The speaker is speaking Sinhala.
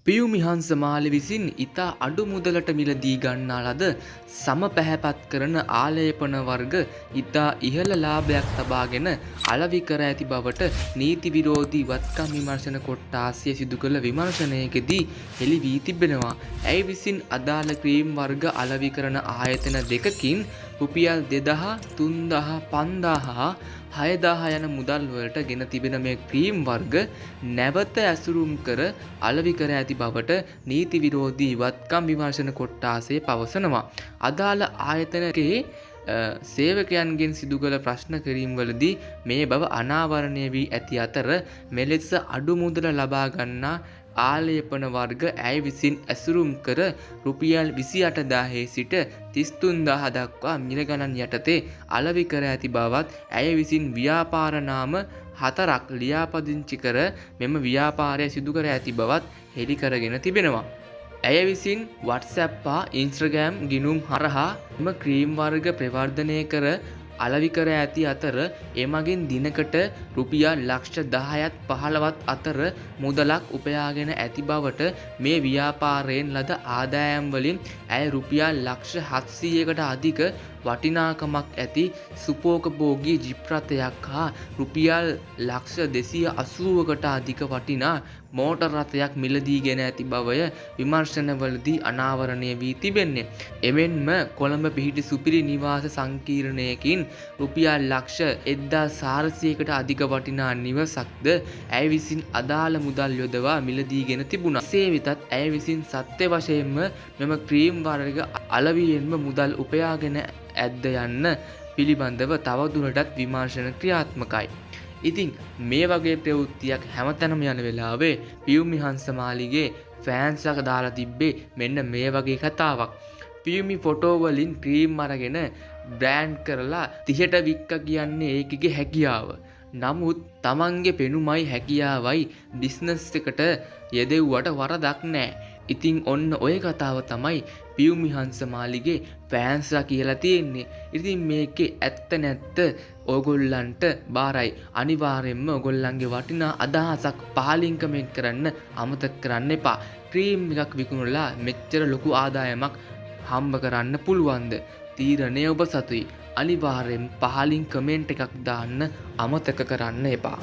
පියුමි හංස මාලි විසින් ඉතා අඩු මුදලට මිලදී ගන්නා ලද සම පැහැපත් කරන ආලේපන වර්ග ඉතා ඉහළ ලාභයක් තබාගෙන අලෙවි කර ඇති බවට නීති විරෝධී වත්කම් විමර්ශන කොට්ටාසය සිදු කළ විමර්ශනයකදී හෙළි වී තිබෙනවා. ඇය විසින් අදාළ ක්‍රීම් වර්ග අලෙවි කරන ආයතන දෙකකින් රුපියල් 2000, 3000, 5000, 6000 යන මුදල් වලට ගෙන තිබෙන මේ ක්‍රීම් වර්ග නැවත ඇසුරුම් කර අලෙවි කර ඇති බවට නීති විරෝධී වත්කම් විමර්ශන කොට්ටාසය පවසනවා. අදාළ ආයතනයේ සේවකයන්ගෙන් සිදු කළ ප්‍රශ්න කිරීම්වලදී මේ බව අනාවරණය වී ඇති අතර මෙලෙස අඩු මුදල ලබා ගන්නා ආලේපන වර්ග ඇය විසින් ඇසුරුම් කර රුපියල් 28000 සිට 33000 දක්වා මිල ගණන් යටතේ අලෙවි කර ඇති බවත් ඇය විසින් ව්‍යාපාර නාම 4ක් ලියාපදිංචි කර මෙම ව්‍යාපාරය සිදු කර ඇති බවත් හෙළි කරගෙන තිබෙනවා. ඇය විසින් WhatsApp හා Instagram ගිණුම් හරහා එම ක්‍රීම් වර්ග ප්‍රවර්ධනය කර අලෙවි කර ඇති අතර එමගින් දිනකට රුපියල් ලක්ෂ 10ත් 15ත් අතර මුදලක් උපයාගෙන ඇති බවට මේ ව්‍යාපාරයෙන් ලද ආදායම් වලින් ඇය රුපියල් ලක්ෂ 700කට අධික වටිනාකමක් ඇති සුපෝකභෝගී ජීප් රථයක් හා රුපියල් ලක්ෂ 280කට අධික වටිනා මෝටර් රථයක් මිලදීගෙන ඇති බවය විමර්ශනවලදී අනාවරණය වී තිබෙන්නේ. එමෙන්ම කොළඹ පිහිටි සුපිරි නිවාස සංකීර්ණයකින් රුපියල් ලක්ෂ 1400කට අධික වටිනා නිවසක්ද ඇය විසින් අදාළ මුදල් යොදවා මිලදීගෙන තිබුණා. එසේ වෙතත් ඇය විසින් සත්‍ය වශයෙන්ම මෙම ක්‍රීම් වර්ග අලෙවියෙන්ම මුදල් උපයාගෙන ඇද්ද යන්න පිළිබඳව තවදුරටත් විමර්ශන ක්‍රියාත්මකයි. ඉතින් මේ වගේ ප්‍රවෘත්තියක් හැමතැනම යන වෙලාවේ පියුමි හංසමාලිගේ ෆෑන්ස්ලා දාලා තිබ්බේ මෙන්න මේ වගේ කතාවක්. පියුමි ෆොටෝ වලින් ක්‍රීම් අරගෙන බ්‍රෑන්ඩ් කරලා 30ට වික්ක කියන්නේ ඒකගේ හැකියාව. නමුත් තමන්ගේ පෙනුමයි හැකියාවයි බිස්නස් එකට යෙදෙව්වට වරදක් නැහැ. ඉතින් ඔන්න ඔය කතාව තමයි පියුමි හංසමාලිගේ ෆෑන්ස්ලා කියලා තියෙන්නේ. ඉතින් මේකේ ඇත්ත නැත්ත ඕගොල්ලන්ට බාරයි. අනිවාර්යෙන්ම ඕගොල්ලන්ගේ වටිනා අදහසක් පහලින් කමෙන්ට් කරන්න අමතක කරන්න එපා. ක්‍රීම් එකක් විකුණලා මෙච්චර ලොකු ආදායමක් හම්බ කරන්න පුළුවන්ද? තීරණය ඔබ සතුයි. අනිවාර්යෙන් පහලින් කමෙන්ට් එකක් දාන්න අමතක කරන්න එපා.